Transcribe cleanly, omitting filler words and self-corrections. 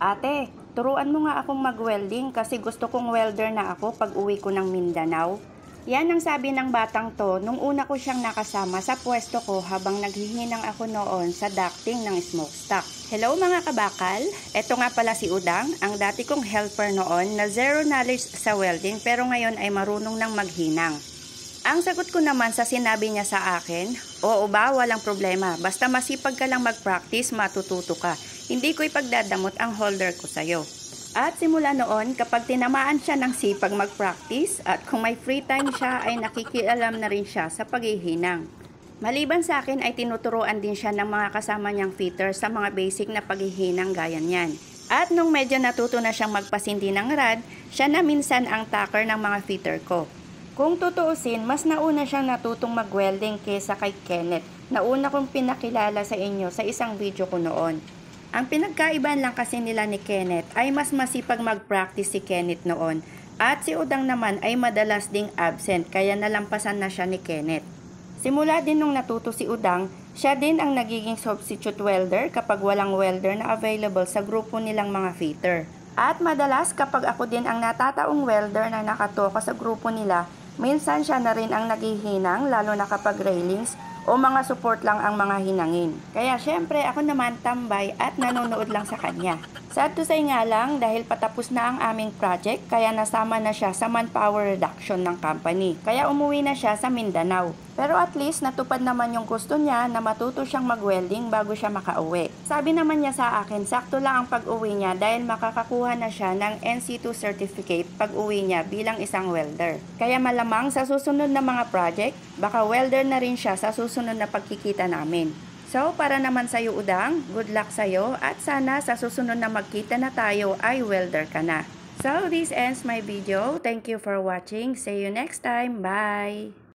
Ate, turuan mo nga akong mag-welding kasi gusto kong welder na ako pag uwi ko ng Mindanao. Yan ang sabi ng batang to nung una ko siyang nakasama sa pwesto ko habang naghihinang ako noon sa ducting ng smokestack. Hello mga kabakal, eto nga pala si Udang, ang dati kong helper noon na zero knowledge sa welding pero ngayon ay marunong nang maghinang. Ang sagot ko naman sa sinabi niya sa akin, oo ba, walang problema, basta masipag ka lang mag-practice, matututo ka. Hindi ko ipagdadamot ang holder ko sa'yo. At simula noon, kapag tinamaan siya ng sipag mag-practice at kung may free time siya ay nakikialam na rin siya sa paghihinang. Maliban sa akin ay tinuturuan din siya ng mga kasama niyang fitter sa mga basic na paghihinang gaya niyan. At nung medyo natuto na siyang magpasindi ng rad, siya na minsan ang tacker ng mga fitter ko. Kung tutuusin, mas nauna siyang natutong mag-welding kesa kay Kenneth. Nauna kong pinakilala sa inyo sa isang video ko noon. Ang pinagkaiban lang kasi nila ni Kenneth ay mas masipag mag-practice si Kenneth noon. At si Udang naman ay madalas ding absent kaya nalampasan na siya ni Kenneth. Simula din nung natuto si Udang, siya din ang nagiging substitute welder kapag walang welder na available sa grupo nilang mga fitter. At madalas kapag ako din ang natataong welder na nakatoka sa grupo nila, minsan siya na rin ang naghihinang lalo na kapag railings o mga support lang ang mga hinangin. Kaya syempre ako naman tambay at nanonood lang sa kanya. Sad to say nga lang dahil patapos na ang aming project kaya nasama na siya sa manpower reduction ng company. Kaya umuwi na siya sa Mindanao. Pero at least natupad naman yung gusto niya na matuto siyang mag-welding bago siya makauwi. Sabi naman niya sa akin, sakto lang ang pag-uwi niya dahil makakakuha na siya ng NC2 certificate pag-uwi niya bilang isang welder. Kaya malamang sa susunod na mga project, baka welder na rin siya sa susunod na pagkikita namin. So, para naman sa'yo Udang, good luck sa'yo at sana sa susunod na magkita na tayo ay welder ka na. So, this ends my video. Thank you for watching. See you next time. Bye!